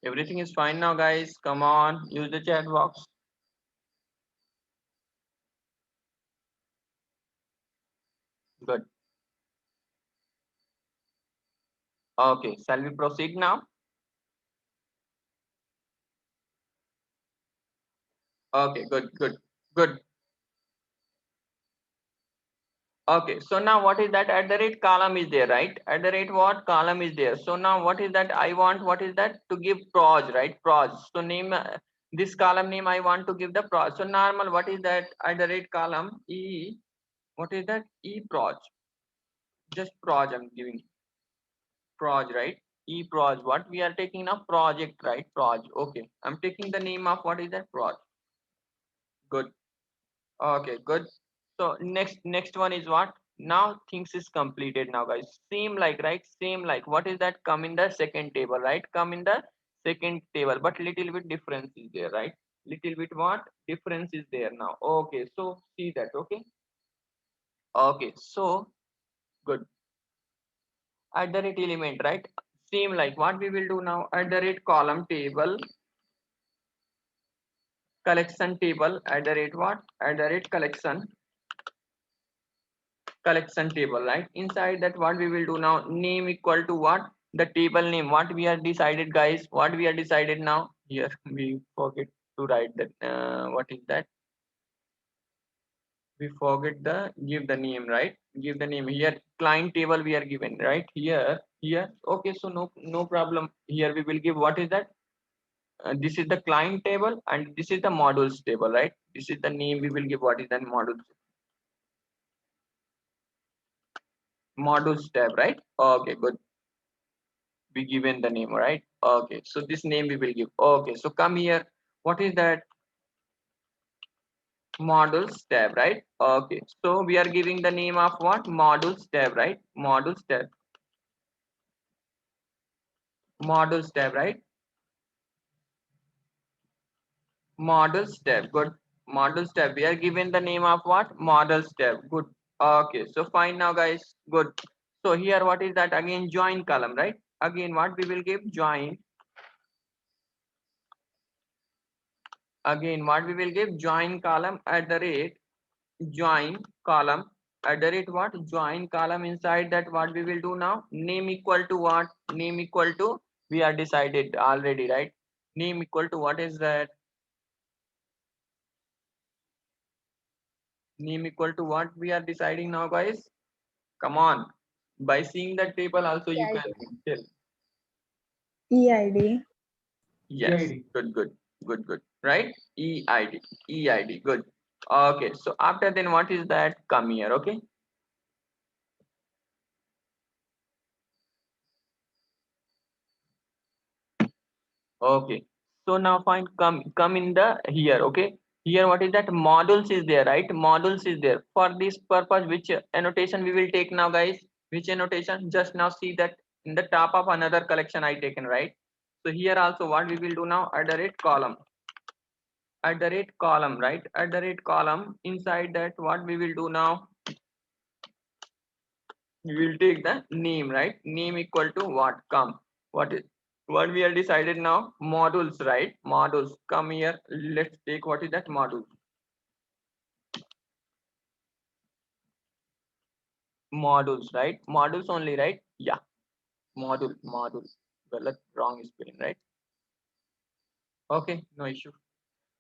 Everything is fine now, guys. Come on, use the chat box. Good. Okay, shall we proceed now? Okay, good, good, good. Okay, so now what is that? At the rate column is there, right? At the rate what column is there? So now what is that? I want, what is that? To give proj, right? Proj. So name this column name I want to give the proj. So normal, what is that? At the rate column E, what is that? E proj. Just proj I'm giving. Proj, right? E proj. What we are taking now? Project, right? Proj. Okay. I'm taking the name of what is that? Proj. Good. Okay, good. So next one is what? Now things is completed now, guys. Same like, right? Same like. What is that? Come in the second table, right? Come in the second table, but little bit difference is there, right? Little bit what? Difference is there now. Okay, so see that. Okay. Okay, so good. At the rate element, right? Same like what we will do now. At the rate column table, collection table. At the rate what? At the rate collection table, right? Inside that what we will do now, name equal to what? The table name. What we are decided, guys? What we are decided now? Here we forget to write that. What is that? We forget the give the name, right? Give the name. Here client table we are given, right? Here okay, so no problem. Here we will give what is that? This is the client table and this is the modules table, right? This is the name we will give. What is that? Modules tab, right? Okay, good. We given the name, right? Okay, so this name we will give. Okay, so come here. What is that? Models tab, right? Okay, so we are giving the name of what? Models tab, right? Models tab, right? Models tab. Good. Models tab. We are given the name of what? Models tab. Good. Okay, so fine now, guys. Good. So here what is that? Again join column, right? Again what we will give? Join. Again what we will give? Join column at the rate join column at the rate what? Join column. Inside that what we will do now? Name equal to what? Name equal to, we are decided already, right? Name equal to what is that? Name equal to what we are deciding now, guys? Come on, by seeing the table also you can EID. tell. EID. Yes, good, right? Eid, good. Okay, so after then what is that? Come here. Okay, okay, so now fine, come in the here. Okay, here what is that? Modules is there, right? Modules is there. For this purpose, which annotation we will take now, guys? Which annotation? Just now see that in the top of another collection I taken, right? So here also what we will do now? At the rate column. At the rate column, right? At the rate column. Inside that what we will do now? We will take the name, right? Name equal to what? Come. What is, what we are decided now? Modules, right? Modules. Come here. Let's take what is that? Module. Modules, right? Modules only, right? Yeah. Module. Well, wrong spelling, right? Okay, no issue.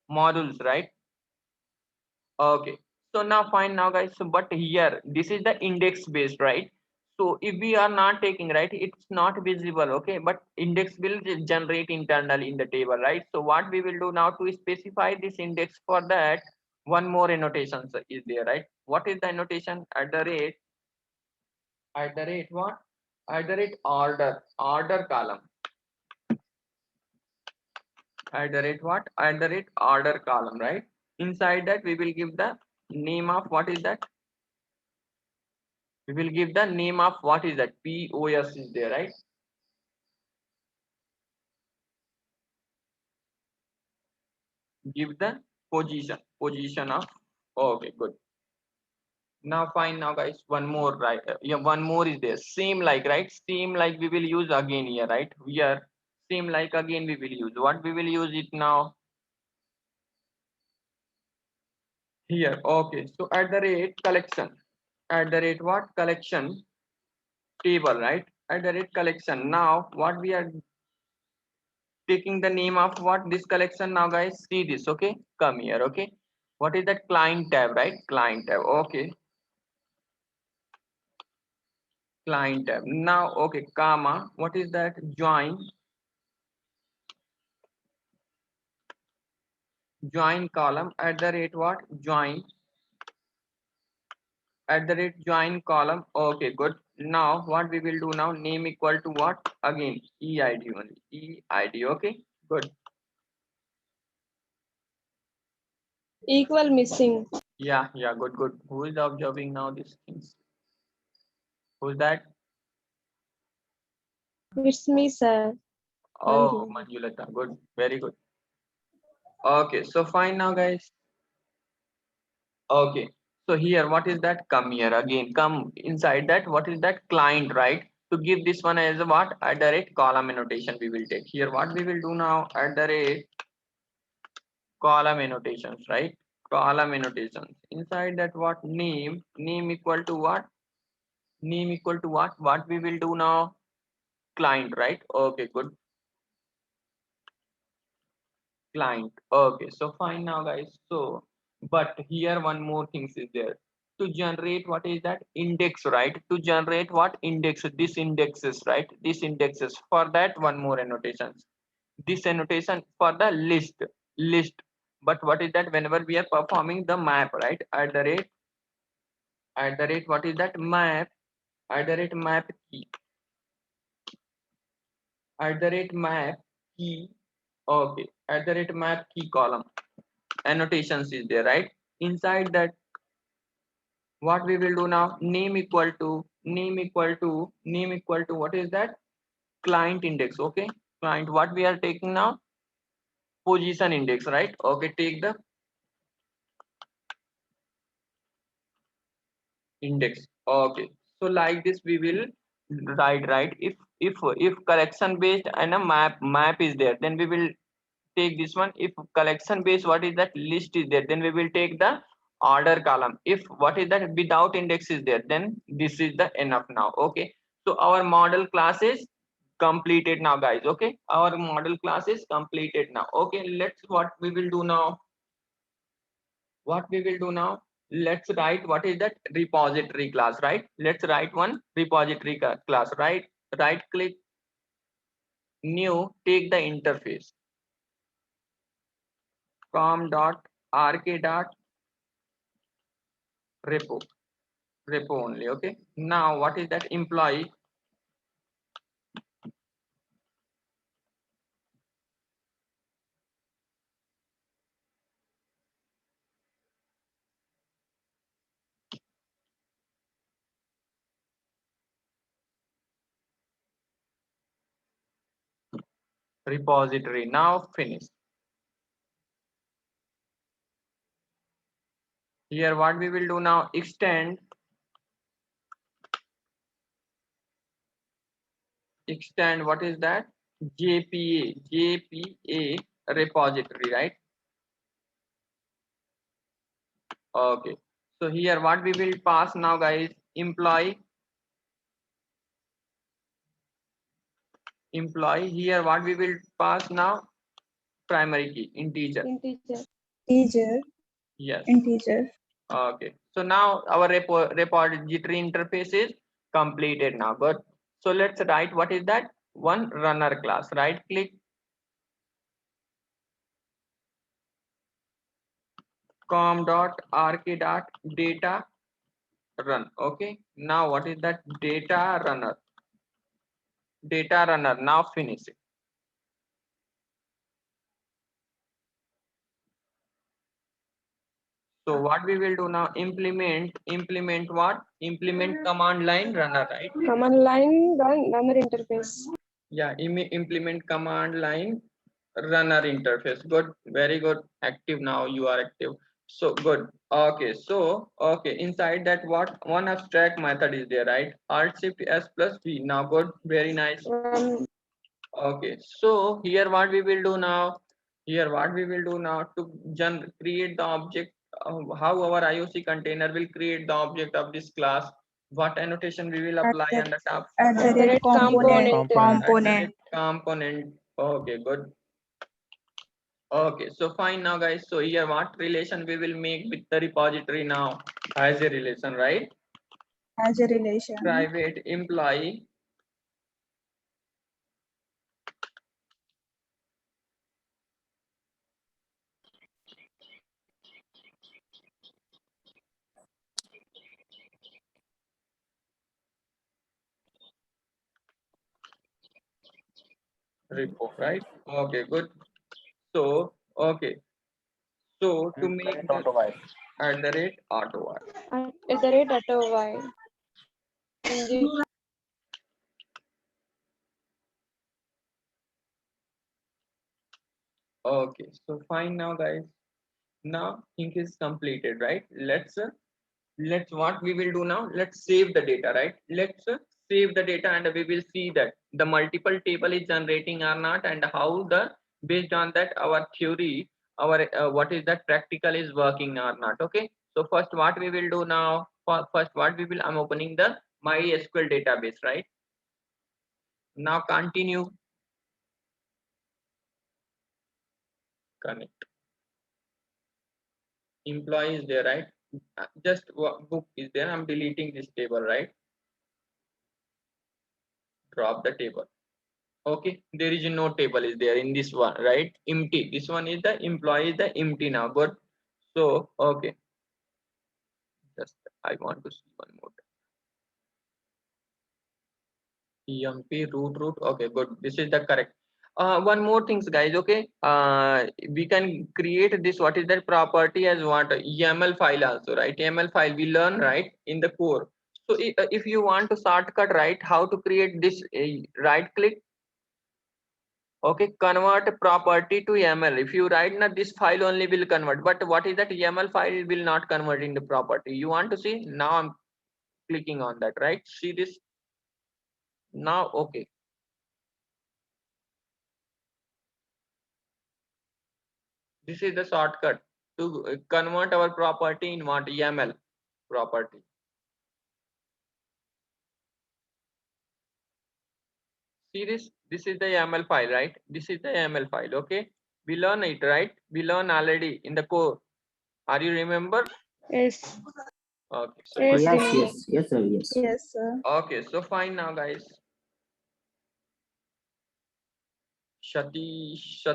Modules, right? Okay. So now fine now, guys. So but here this is the index based, right? So if we are not taking, right, it's not visible. Okay, but index will generate internally in the table, right? So what we will do now to specify this index, for that one more annotation is there, right? What is the annotation? At the rate what? At the rate order column. At the rate what? At the rate order column, right? Inside that we will give the name of what is that? We will give the name of what is that? POS is there, right? Give the position of, okay, good. Now fine now, guys, one more, right? Yeah, one more is there, same like, right? Same like we will use again here, right? We are Same like again we will use. What we will use it now? Here, okay. So at the rate collection, at the rate what? Collection table, right? At the rate collection. Now what we are taking the name of what? This collection now, guys. See this, okay? Come here, okay? What is that? Client tab, right? Client tab, okay. Client tab. Now, okay, comma. What is that? Join column at the rate what? Join at the rate join column. Okay, good. Now what we will do now? Name equal to what? Again, EID only. EID, okay? Good. Equal missing. Yeah, good, good. Who is observing now these things? Who's that? It's me, sir. Oh, Manju. Manjulata. Good, very good. Okay, so fine now, guys. Okay, so here, what is that? Come here again. Come inside that. What is that? Client, right? To give this one as a what? At the rate column annotation we will take. Here, what we will do now? At the rate column annotations, right? Column annotations. Inside that, what? Name equal to what? Name equal to what? What we will do now? Client, right? Okay, good. Client. Okay, so fine now, guys. So but here one more things is there. To generate what is that? Index, right? To generate what? Index. This indexes, right? This indexes. For that one more annotations. This annotation for the list. But what is that? Whenever we are performing the map, right? At the rate what is that? Map. At the rate map key. At the rate map key. Okay, at the rate map key column annotations is there, right? Inside that, what we will do now? Name equal to what is that? Client index, okay? Client, what we are taking now? Position index, right? Okay, take the index. Okay, so like this we will write, right? If collection based and a map is there, then we will take this one. If collection base what is that? List is there, then we will take the order column. If what is that? Without index is there, then this is the enough now. Okay, so our model class is completed now, guys. Okay, our model class is completed now. Okay, let's what we will do now? What we will do now? Let's write what is that? Repository class, right? Let's write one repository class, right? Right click, new, take the interface com.rk.repo only. Okay, now what is that? Employee repository. Now finish. Here what we will do now? Extend what is that? JPA repository, right? Okay, so here what we will pass now, guys? Employee. Here what we will pass now? Primary key, integer. Integer. Yes. Integer. Okay, so now our repository interface is completed now. Good. So let's write what is that? One runner class. Right click, com.rk.data run. Okay, now what is that? Data runner. Now finish it. So what we will do now? Implement what? Implement command line runner, right? Command line runner interface. Yeah, implement command line runner interface. Good, very good. Active now, you are active. So good. Okay, so okay, inside that what? One abstract method is there, right? Alt Shift S plus V. Now good, very nice. Okay, so here what we will do now, to create the object, how our IOC container will create the object of this class, what annotation we will At apply the on the top. at the At the rate rate component component. component. Component. Okay, good. Okay, so fine now guys. So here what relation we will make with the repository now, as a relation, right? As a relation. Private employee repo, right? Okay, good. So okay, so to make the at the rate auto. At the rate auto y. In the Okay, so fine now guys. Now thing is completed, right? Let's what we will do now. Let's save the data, right? Let's save the data and we will see that the multiple table is generating or not, and how the based on that our theory, our what is that practical is working or not. Okay. So first what we will do now. First what we will, I'm opening the MySQL database, right? Now continue, connect. Employee is there, right? Just book is there. I'm deleting this table, right? Drop the table. Okay, there is no table is there in this one, right? Empty. This one is the employee is the empty now. Good. So okay, just I want to see one more. EMP root. Okay, good. This is the correct. One more things, guys. Okay. We can create this. What is that property as what YAML file also, right? YAML file we learn, right, in the core. So if you want to shortcut, right, how to create this? Right click. Okay, convert property to YAML. If you write now, this file only will convert. But what is that YAML file will not convert into property? You want to see? Now I'm clicking on that, right? See this now. Okay. This is the shortcut to convert our property in what YAML property. See this? This is the YAML file, right? This is the YAML file. Okay. We learn it, right? We learn already in the core. Are you remember? yes. Okay. So Yes, Yes, remember. yes, yes, sir, yes. Yes, sir. okay. So fine now, guys. Satish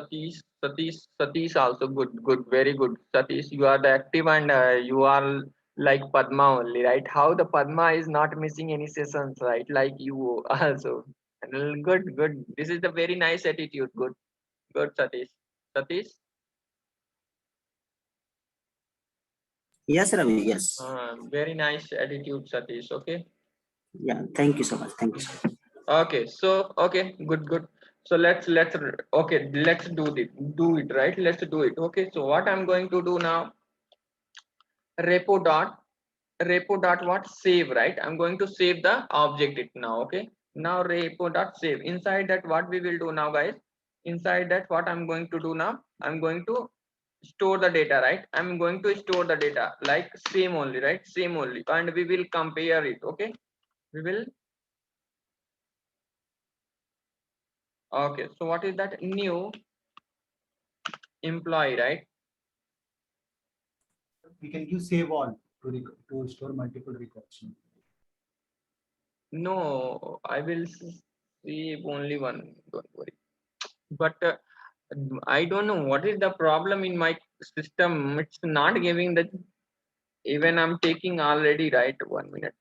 also good, very good. Satish, you are the active and you are like Padma only, right? How the Padma is not missing any sessions, right? Like you also. And good. This is the very nice attitude. Good, Satish. Satish, Yes, Ravi, yes. very nice attitude, Satish. Okay. Yeah, thank you so much. Thank you so much. Okay. So okay, good. So let's okay. Let's do it, right? Let's do it. Okay. So what I'm going to do now? Repo dot what save, right? I'm going to save the object it now. Okay, now repo dot save. Inside that what we will do now, guys, inside that what I'm going to do now, I'm going to store the data, right? I'm going to store the data like same only, right? Same only, and we will compare it. Okay, we will. Okay, so what is that? New employee, right? We can give save all to store multiple records. No, I will save only one, don't worry. But I don't know what is the problem in my system. It's not giving the, even I'm taking already, right? 1 minute.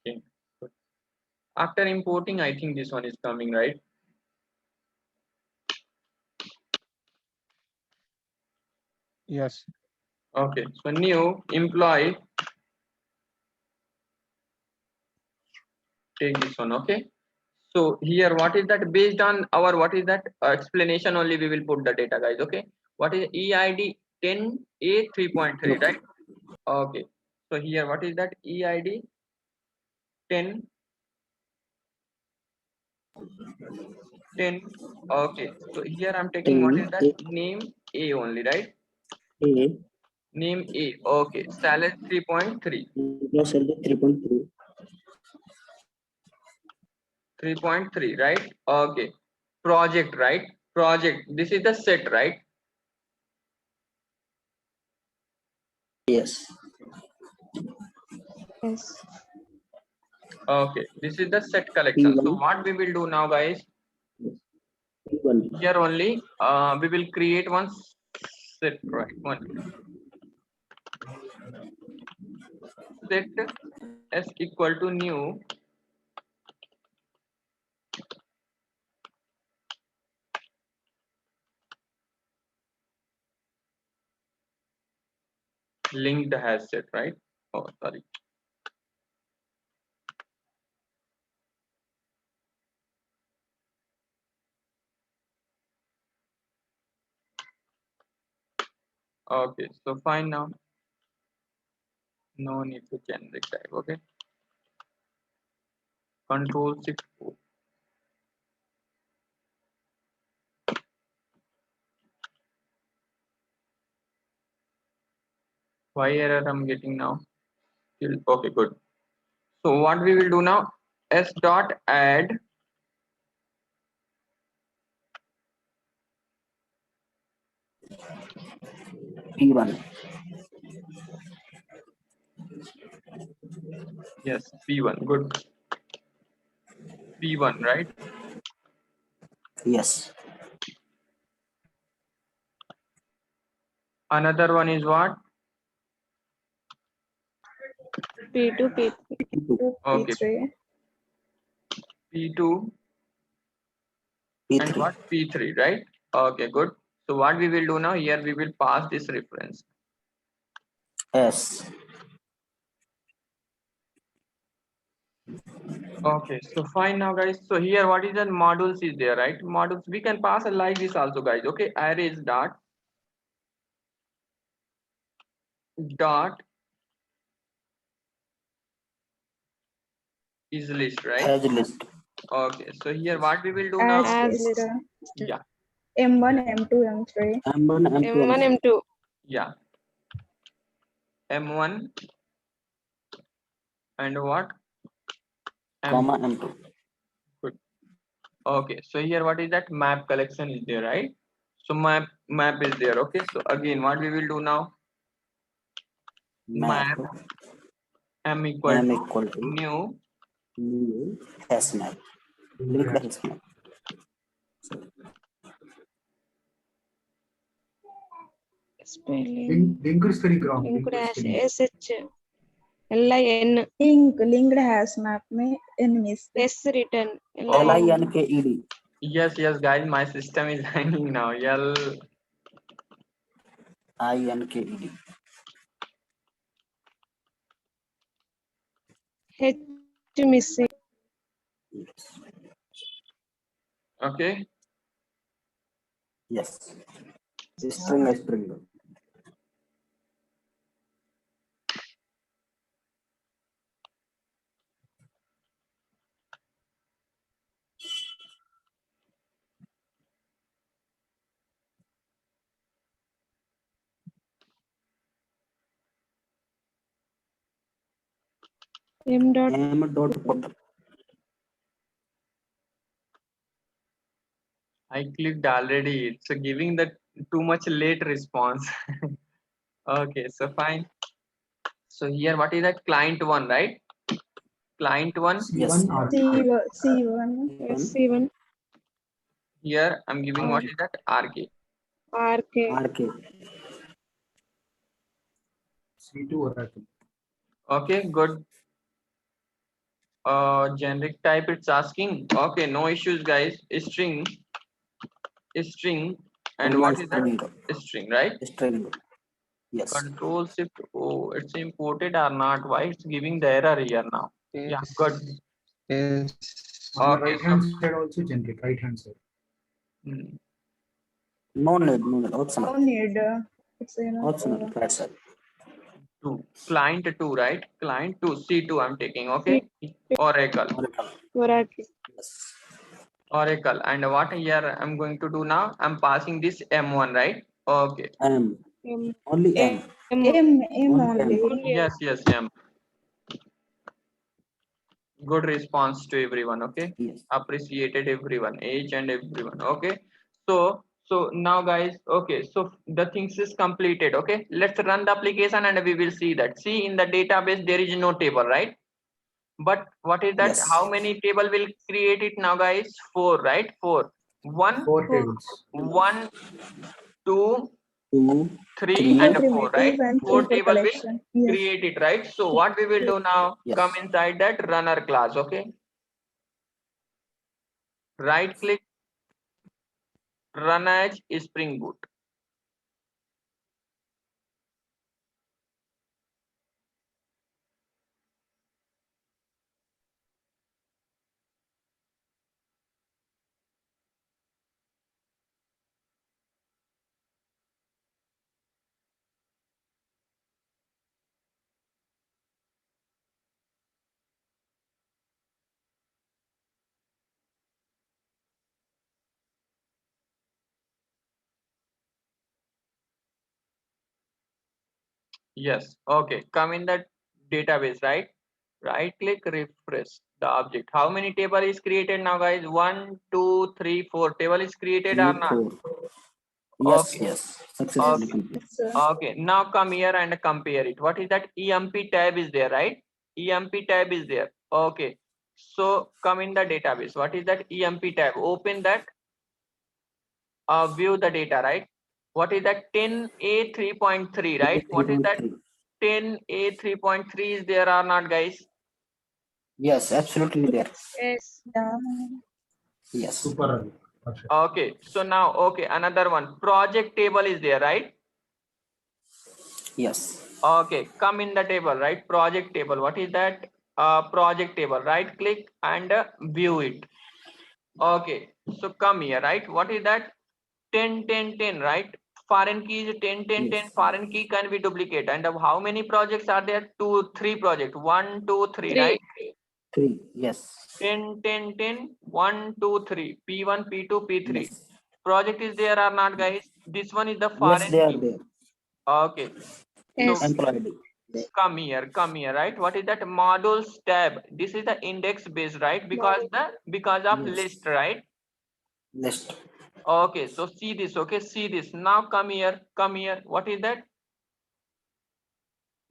Okay. After importing, I think this one is coming, right? Yes. Okay, so new employee take this one. Okay. So here, what is that? Based on our what is that explanation only, we will put the data, guys. Okay. What is EID 10A 3.3, right? Okay. So here, what is that? EID 10. Okay. So here I'm taking what is that? 10, Name A only, right? A, Name A. Okay. Salary 3.3. plus salary 3.3. 3.3, right? Okay. Project, right? Project. This is the set, right? Yes. Yes. Okay. This is the set collection. So P1. what we will do now, guys? P1. Here only, we will create one set, right? One set s equal to new linked has set, right? Oh, sorry. Okay, so fine now. No need to generic type. Okay. Control Shift O. Why error I'm getting now? Still okay, good. So what we will do now? S dot add P1. yes P1. Good. P1, right? Yes. Another one is what? P2, P3. P2. Okay. P3. P2 and P3. what? P3, right? Okay, good. So what we will do now? Here we will pass this reference. S. Okay, so fine now, guys. So here, what is the modules is there, right? Modules we can pass like this also, guys. Okay, arrays dot is list, right? As list. Okay, so here what we will do As now? As list. Yeah, M1, M2, M3. M1, M2, M1, M2. yeah. M1 and what? comma M2. Good. Okay, so here what is that? Map collection is there, right? So map is there. Okay, so again, what we will do now? Map. M equal M to equal to new new S map. Linked S map. Spelling. Link is very wrong. Linked as spelling. SH. LIN. Linked has map में N miss. S written. LINKED. yes, guys, my system is hanging now. INKED. H missing. Okay. Yes. String. M dot. M dot put. I clicked already. It's giving the too much late response. Okay, so fine. So here, what is that? Client one, right? Client one. Yes. C1 or C1. Yes, C1. Here, I'm giving what is that? RK. RK. RK. C2 Oracle. Okay, good. Generic type it's asking. Okay, no issues, guys. String, and what is that? String, right? String. Yes. Control Shift. Oh, it's imported or not? Why it's giving the error here now? Yeah, good. Yes. On the Okay, right hand side also generic, right hand side. mm, No need, no need. Optional. No need. It's enough. Optional. Right side. two. Client 2, right? Client 2, C2 I'm taking, okay? Oracle. Oracle. Oracle. Yes. Oracle. And what here I'm going to do now? I'm passing this M1, right? Okay. M. M. Only M. M. M Only M. only. Only M. Yes, M. Good response to everyone, okay? Yes. Appreciated everyone, each and everyone, okay? So now guys, okay, so the things is completed, okay? Let's run the application and we will see that. See, in the database, there is no table, right? But what is that? Yes. How many table will create it now, guys? 4, right? 4. 1, Four tables. 1, 2, 2, 3 3. and 4, Primitive right? and 4 triple table will collection. Yes. create it, right? So what we will do now? Yes. Come inside that runner class, okay? Right click, run as Spring Boot. Yes, okay. Come in the database, right? Right click, refresh the object. How many table is created now, guys? 1, 2, 3, 4 table is created 3, or not? 4. Yes, Okay. yes. Successfully Okay. complete. Yes, sir. Okay, now come here and compare it. What is that? EMP tab is there, right? EMP tab is there. Okay. So come in the database. What is that? EMP tab. Open that. View the data, right? What is that? 10A 3.3, right? What is that? 3.3. 10A 3.3 is there or not, guys? Yes, absolutely there. Yes. Yeah. Yes. Super Ravi. Perfect. Okay. So now, okay, another one. Project table is there, right? Yes. Okay, come in the table, right? Project table. What is that? Project table. Right click and view it. Okay, so come here, right? What is that? 10, 10, 10, right? Foreign key is 10, 10, 10. Yes. Foreign key can be duplicate. And how many projects are there? 2, 3 projects. 1, 2, 3, 3. right? 3. Yes. 10, 10, 10. 1, 2, 3. P1, P2, P3. Yes. Project is there or not, guys? This one is the Yes, foreign they are key. there. Okay. Yes. So Employed. come here, right? What is that? Modules tab. This is the index based, right? Because of Yes. list, right? List. Okay, so see this, okay, see this. Now come here, What is that?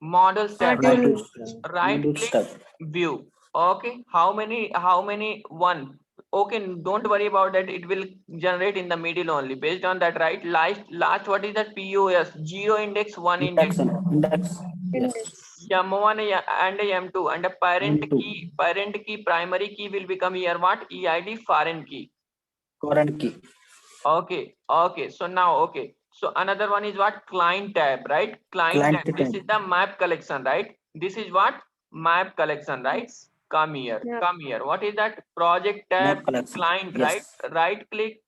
Models tab, right? Module. Right Module click, step. view. Okay, how many? One. Okay, don't worry about that. It will generate in the middle only. Based on that, right? Last what is that? POS, 0 index, 1 index. Index. Yes. Index. M1 and M2 and a M2. parent key, primary key will become here what? EID foreign key. Current key. Okay. So now, okay. So another one is what? Client tab, right? Client tab. This tab. is the map collection, right? This is what? Map collection, right? Yes. Come here, Yeah. come here. What is that? Project tab, Map collection. client, Yes. right? Right click,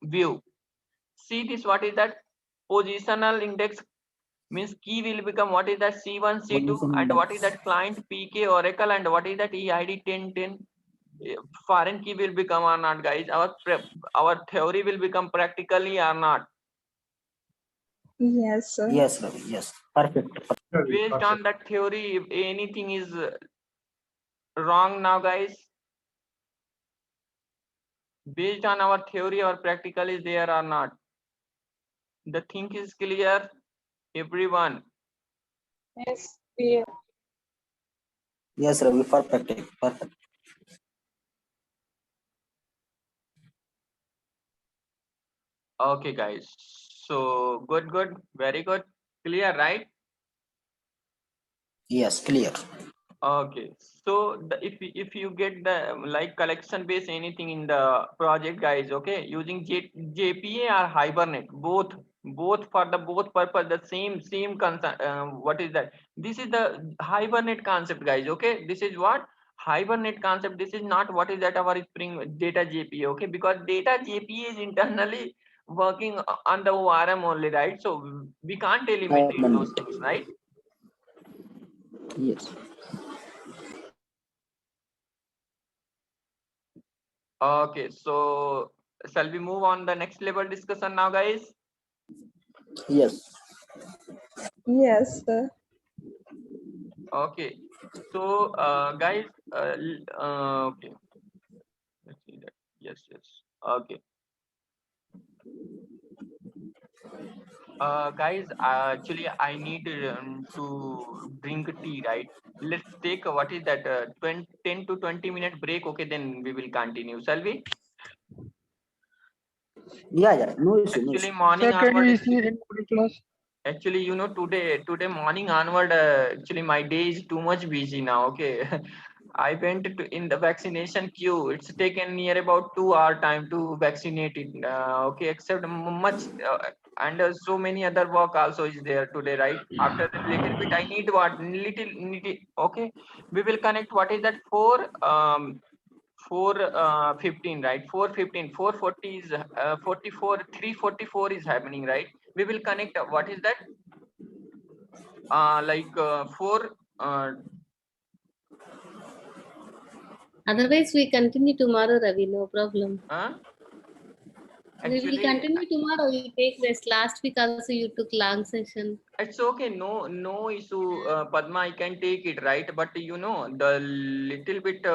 view. See this, what is that? Positional index means key will become what is that? C1, C2, Position and what is index. that? Client, PK, Oracle, and what is that? EID 1010. Foreign key will become or not, guys? Our theory will become practically or not? Yes, sir. Yes, Ravi. Yes. Perfect. Ravi, Based perfect. on that theory, if anything is wrong now, guys, based on our theory, our practical is there or not? The thing is clear, everyone. Yes. Yeah. Yes, Ravi. Perfect. Perfect. Okay, guys. So good, very good, clear, right? Yes, clear. Okay, so if you get the like collection base anything in the project, guys, okay, using JPA or Hibernate, both for the both purpose, the same concept. What is that? This is the Hibernate concept, guys. Okay, this is what Hibernate concept, this is not what is that our Spring data JPA, okay? Because data JPA is internally working on the ORM only, right? So we can't eliminate those things, right? Yes. Okay, so shall we move on the next level discussion now, guys? Yes. Yes, sir. Okay, so guys, okay, let's see that. Yes, okay. Guys, actually I need to drink tea, right? Let's take what is that 10 to 20-minute break, okay? Then we will continue, shall we? Yeah. No issue. No Actually issue. morning Sir, can onward, we see in class? actually, you know, today morning onward, actually my day is too much busy now, okay? I went to in the vaccination queue. It's taken near about 2 hour time to vaccinate it. Okay, except much and so many other work also is there today, right? After that little bit, I need what little. Okay, we will connect. What is that? 4:15, right? 4:15, 4:40 is 44. 3:44 is happening, right? We will connect. What is that? Like 4. Otherwise, we continue tomorrow, Ravi. No problem. We will Actually, continue tomorrow. You take rest. Last week also you took long session. it's okay. No issue. Padma, I can take it, right? But you know, the little bit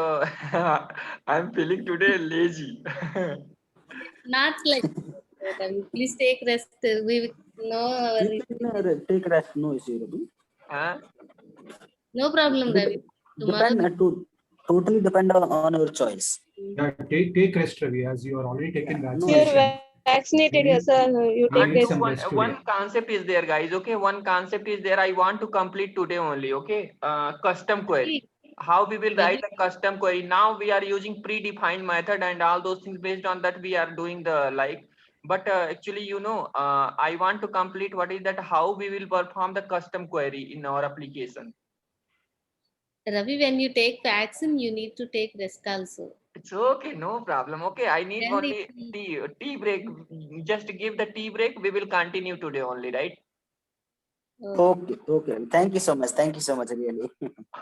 I'm feeling today lazy. Not like that, Ravi. Please take rest. We know our You can take rest. No issue. Ravi. Huh? no problem, Ravi. Tomorrow. Totally depend on your choice. Yeah, take rest, Ravi, as you are already taken Yeah, no vaccination. You're vaccinated, yes, sir. You I take need rest. some One rest today. one concept is there, guys. Okay, one concept is there. I want to complete today only. Okay, custom query. How we will write a custom query. Now we are using predefined method and all those things. Based on that, we are doing the like. But actually, you know, I want to complete what is that? How we will perform the custom query in our application. Ravi, when you take vaccine, you need to take rest also. It's okay, no problem. Okay, I need Then only tea break. Just give the tea break. We will continue today only, right? Okay. Thank you so much. Really.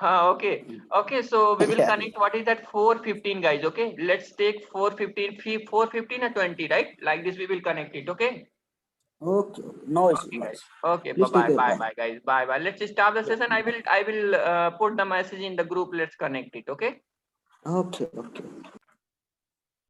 Okay. Okay. So we will Yeah. connect. What is that? 4:15, guys. Okay. Let's take 4:15, 4:15 or 20, right? Like this, we will connect it. Okay. Okay. No issue. Okay, No guys. issue. Okay. Please take your time. Bye, guys. Bye. Let's start the Yeah. session. I will put the message in the group. Let's connect it. Okay. Okay.